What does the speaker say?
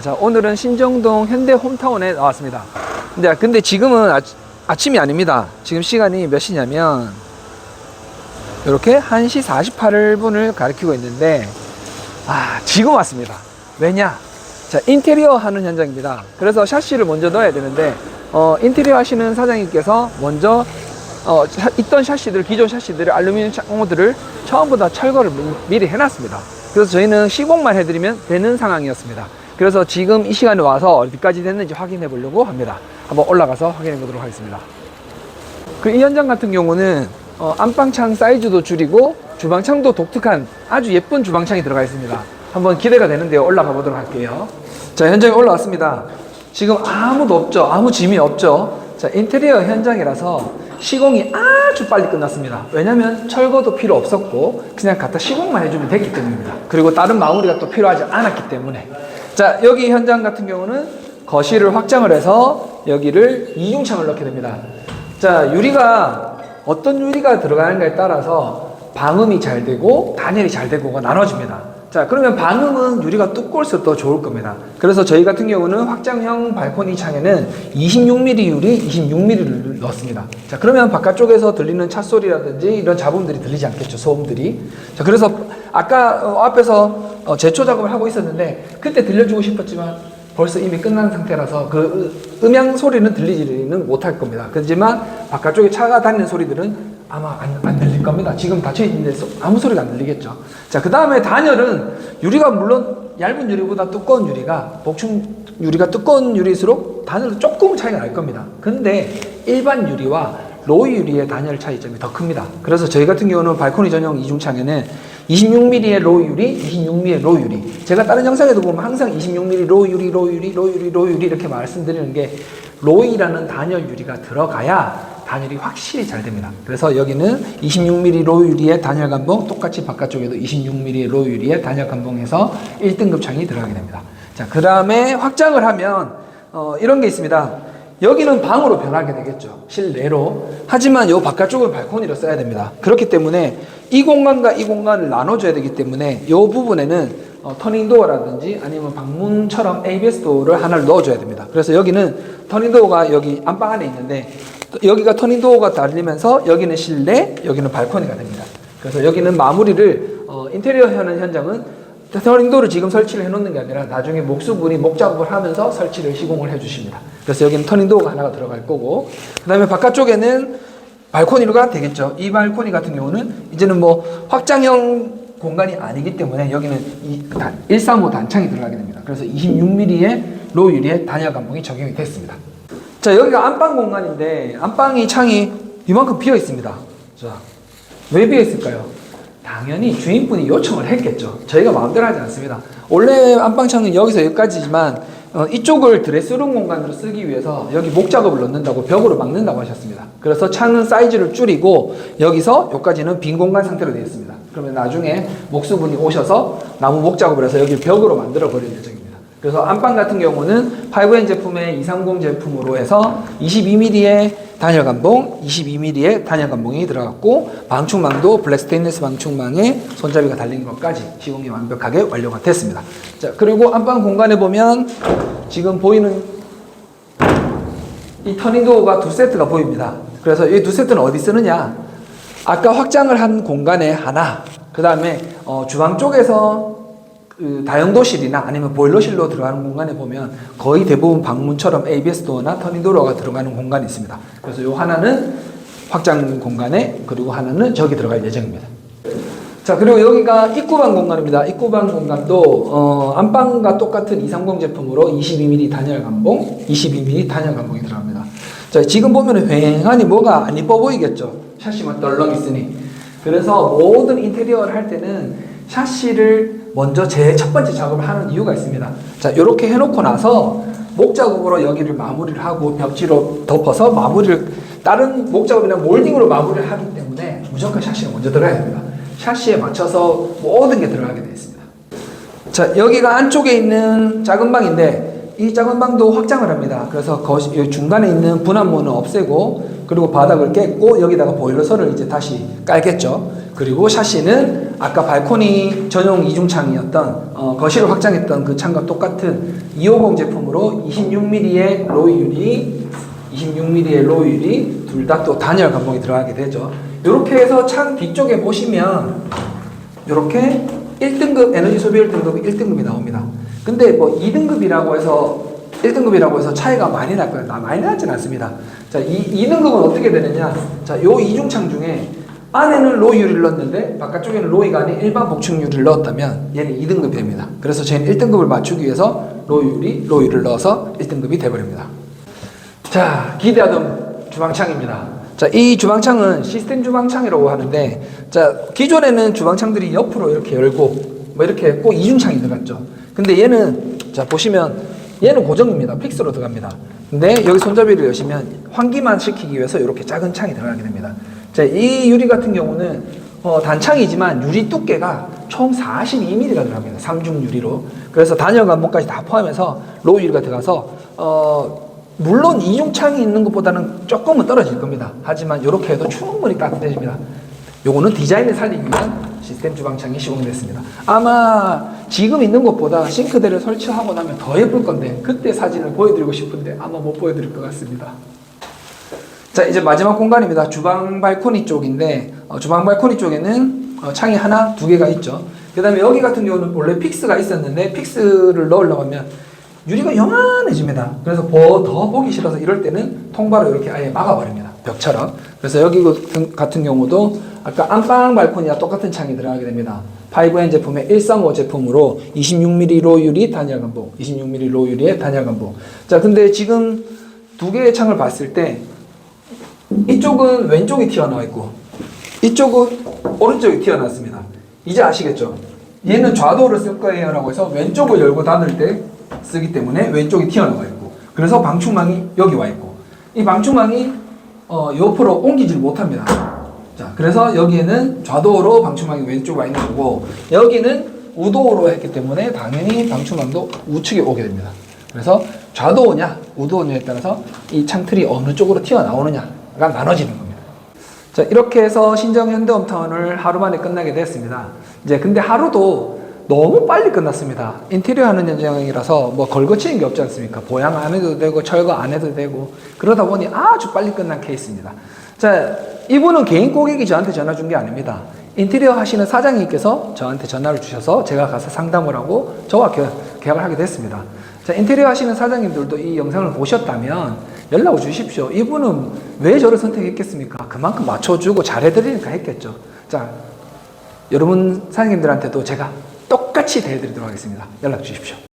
자, 오늘은 신정동 현대 홈타운에 나왔습니다. 근데 지금은 아침이 아닙니다. 지금 시간이 몇 시냐면 이렇게 1시 48분을 가리키고 있는데 지금 왔습니다. 왜냐? 자, 인테리어 하는 현장입니다. 그래서 샤시를 먼저 넣어야 되는데 인테리어 하시는 사장님께서 먼저 있던 샤시들, 기존 샤시들을, 알루미늄 창호들을 처음부 다 철거를 미리 해놨습니다. 그래서 저희는 시공만 해드리면 되는 상황이었습니다. 그래서 지금 이 시간에 와서 어디까지 됐는지 확인해 보려고 합니다. 한번 올라가서 확인해 보도록 하겠습니다. 이 현장 같은 경우는 안방창 사이즈도 줄이고 주방창도 독특한 아주 예쁜 주방창이 들어가 있습니다. 한번 기대가 되는데요. 올라가 보도록 할게요. 자, 현장에 올라왔습니다. 지금 아무도 없죠. 아무 짐이 없죠. 자, 인테리어 현장이라서 시공이 아주 빨리 끝났습니다. 왜냐면 철거도 필요 없었고 그냥 갖다 시공만 해주면 됐기 때문입니다. 그리고 다른 마무리가 또 필요하지 않았기 때문에. 자, 여기 현장 같은 경우는 거실을 확장을 해서 여기를 이중창을 넣게 됩니다. 자, 유리가 어떤 유리가 들어가는가에 따라서 방음이 잘 되고 단열이 잘 되고가 나눠집니다. 자, 그러면 방음은 유리가 두꺼울수록 더 좋을 겁니다. 그래서 저희 같은 경우는 확장형 발코니 창에는 26mm 유리 26mm를 넣었습니다. 자, 그러면 바깥쪽에서 들리는 차 소리라든지 이런 잡음들이 들리지 않겠죠, 소음들이. 자, 그래서 아까 앞에서 제초 작업을 하고 있었는데 그때 들려주고 싶었지만 벌써 이미 끝난 상태라서 그 음향 소리는 들리지는 못할 겁니다. 그렇지만 바깥쪽에 차가 다니는 소리들은 아마 안 들릴 겁니다. 지금 닫혀있는데 아무 소리가 안 들리겠죠. 자, 그 다음에 단열은 유리가 물론 얇은 유리보다 두꺼운 유리가, 복층 유리가 두꺼운 유리일수록 단열도 조금 차이가 날 겁니다. 근데 일반 유리와 로우 유리의 단열 차이점이 더 큽니다. 그래서 저희 같은 경우는 발코니 전용 이중창에는 26mm의 로우 유리, 26mm의 로우 유리. 제가 다른 영상에도 보면 항상 26mm 로우 유리, 로우 유리, 로우 유리, 로우 유리 이렇게 말씀드리는 게 로우이라는 단열 유리가 들어가야 단열이 확실히 잘 됩니다. 그래서 여기는 26mm 로우 유리의 단열 감봉, 똑같이 바깥쪽에도 26mm 로우 유리의 단열 감봉해서 1등급 창이 들어가게 됩니다. 자, 그 다음에 확장을 하면 이런 게 있습니다. 여기는 방으로 변하게 되겠죠. 실내로. 하지만 이 바깥쪽을 발코니로 써야 됩니다. 그렇기 때문에 이 공간과 이 공간을 나눠줘야 되기 때문에 이 부분에는 터닝도어라든지 아니면 방문처럼 ABS 도어를 하나를 넣어줘야 됩니다. 그래서 여기는 터닝도어가 여기 안방 안에 있는데 여기가 터닝도어가 달리면서 여기는 실내, 여기는 발코니가 됩니다. 그래서 여기는 마무리를 인테리어 하는 현장은 터닝도어를 지금 설치를 해놓는 게 아니라 나중에 목수분이 목작업을 하면서 설치를 시공을 해주십니다. 그래서 여기는 터닝도어가 하나가 들어갈 거고, 그 다음에 바깥쪽에는 발코니가 되겠죠. 이 발코니 같은 경우는 이제는 뭐 확장형 공간이 아니기 때문에 여기는 135 단창이 들어가게 됩니다. 그래서 26mm의 로우 유리의 단열 감봉이 적용이 됐습니다. 자, 여기가 안방 공간인데 안방이 창이 이만큼 비어 있습니다. 자, 왜 비어 있을까요? 당연히 주인분이 요청을 했겠죠. 저희가 마음대로 하지 않습니다. 원래 안방창은 여기서 여기까지지만 이쪽을 드레스룸 공간으로 쓰기 위해서 여기 목작업을 넣는다고 벽으로 막는다고 하셨습니다. 그래서 창은 사이즈를 줄이고 여기서 여기까지는 빈 공간 상태로 되어 있습니다. 그러면 나중에 목수분이 오셔서 나무 목작업을 해서 여기 벽으로 만들어 버릴 예정입니다. 그래서 안방 같은 경우는 5N 제품의 230 제품으로 해서 22mm의 단열 감봉, 22mm의 단열 감봉이 들어갔고 방충망도 블랙 스테인리스 방충망에 손잡이가 달린 것까지 시공이 완벽하게 완료가 됐습니다. 자, 그리고 안방 공간에 보면 지금 보이는 이 터닝도어가 두 세트가 보입니다. 그래서 이 두 세트는 어디 쓰느냐? 아까 확장을 한 공간에 하나, 그 다음에 주방 쪽에서 다용도실이나 아니면 보일러실로 들어가는 공간에 보면 거의 대부분 방문처럼 ABS 도어나 터닝도어가 들어가는 공간이 있습니다. 그래서 요 하나는 확장 공간에, 그리고 하나는 저기 들어갈 예정입니다. 자, 그리고 여기가 입구방 공간입니다. 입구방 공간도 안방과 똑같은 230 제품으로 22mm 단열 감봉, 22mm 단열 감봉이 들어갑니다. 자, 지금 보면 휑하니 뭐가 안 이뻐 보이겠죠. 샤시만 떨렁 있으니. 그래서 모든 인테리어를 할 때는 샤시를 먼저 제 첫 번째 작업을 하는 이유가 있습니다. 자, 이렇게 해놓고 나서 목작업으로 여기를 마무리를 하고 벽지로 덮어서 마무리를, 다른 목작업이나 몰딩으로 마무리를 하기 때문에 무조건 샤시가 먼저 들어가야 됩니다. 샤시에 맞춰서 모든 게 들어가게 되어 있습니다. 자, 여기가 안쪽에 있는 작은 방인데 이 작은 방도 확장을 합니다. 그래서 중간에 있는 분할문은 없애고 그리고 바닥을 깼고 여기다가 보일러설을 이제 다시 깔겠죠. 그리고 샤시는 아까 발코니 전용 이중창이었던 거실을 확장했던 그 창과 똑같은 250 제품으로 26mm의 로이 유리, 26mm의 로이 유리 둘 다 또 단열 감봉이 들어가게 되죠. 이렇게 해서 창 뒤쪽에 보시면 이렇게 1등급 에너지 소비율 등급이 1등급이 나옵니다. 근데 뭐 2등급이라고 해서 1등급이라고 해서 차이가 많이 날 거예요. 많이 나진 않습니다. 자, 2등급은 어떻게 되느냐? 자, 요 이중창 중에 안에는 로이 유리를 넣었는데 바깥쪽에는 로이가 아닌 일반 복층 유리를 넣었다면 얘는 2등급이 됩니다. 그래서 저희는 1등급을 맞추기 위해서 로이 유리를 넣어서 1등급이 돼버립니다. 자, 기대하던 주방창입니다. 자, 이 주방창은 시스템 주방창이라고 하는데, 자, 기존에는 주방창들이 옆으로 이렇게 열고, 뭐 이렇게 꼭 이중창이 들어갔죠. 근데 얘는, 자, 보시면, 얘는 고정입니다. 픽스로 들어갑니다. 근데 여기 손잡이를 여시면 환기만 시키기 위해서 이렇게 작은 창이 들어가게 됩니다. 자, 이 유리 같은 경우는, 단창이지만 유리 두께가 총 42mm가 들어갑니다. 삼중 유리로. 그래서 단열 감봉까지 다 포함해서 로우 유리가 들어가서, 물론 이중창이 있는 것보다는 조금은 떨어질 겁니다. 하지만 이렇게 해도 충분히 따뜻해집니다. 요거는 디자인을 살리기 위한 시스템 주방창이 시공됐습니다. 아마 지금 있는 것보다 싱크대를 설치하고 나면 더 예쁠 건데 그때 사진을 보여드리고 싶은데 아마 못 보여드릴 것 같습니다. 자, 이제 마지막 공간입니다. 주방 발코니 쪽인데 주방 발코니 쪽에는 창이 하나, 두 개가 있죠. 그 다음에 여기 같은 경우는 원래 픽스가 있었는데 픽스를 넣으려고 하면 유리가 요만해집니다. 그래서 더 보기 싫어서 이럴 때는 통바로 이렇게 아예 막아버립니다. 벽처럼. 그래서 여기 같은 경우도 아까 안방 발코니와 똑같은 창이 들어가게 됩니다. 5N 제품의 135 제품으로 26mm 로 유리 단열 감봉, 26mm 로 유리의 단열 감봉. 자, 근데 지금 두 개의 창을 봤을 때 이쪽은 왼쪽이 튀어나와 있고 이쪽은 오른쪽이 튀어나왔습니다. 이제 아시겠죠? 얘는 좌도를 쓸 거예요 라고 해서 왼쪽을 열고 닫을 때 쓰기 때문에 왼쪽이 튀어나와 있고, 그래서 방충망이 여기 와 있고, 이 방충망이 옆으로 옮기질 못합니다. 자, 그래서 여기에는 좌도로 방충망이 왼쪽 와 있는 거고, 여기는 우도로 했기 때문에 당연히 방충망도 우측에 오게 됩니다. 그래서 좌도냐 우도냐에 따라서 이 창틀이 어느 쪽으로 튀어나오느냐가 나눠지는 겁니다. 자, 이렇게 해서 신정 현대홈타운을 하루 만에 끝나게 됐습니다. 이제 근데 하루도 너무 빨리 끝났습니다. 인테리어 하는 현장이라서 뭐 걸거치는 게 없지 않습니까? 보양 안 해도 되고 철거 안 해도 되고 그러다 보니 아주 빨리 끝난 케이스입니다. 자, 이분은 개인 고객이 저한테 전화 준 게 아닙니다. 인테리어 하시는 사장님께서 저한테 전화를 주셔서 제가 가서 상담을 하고 저와 계약을 하게 됐습니다. 자, 인테리어 하시는 사장님들도 이 영상을 보셨다면 연락을 주십시오. 이분은 왜 저를 선택했겠습니까? 그만큼 맞춰주고 잘해드리니까 했겠죠. 자, 여러분 사장님들한테도 제가 똑같이 대해드리도록 하겠습니다. 연락 주십시오.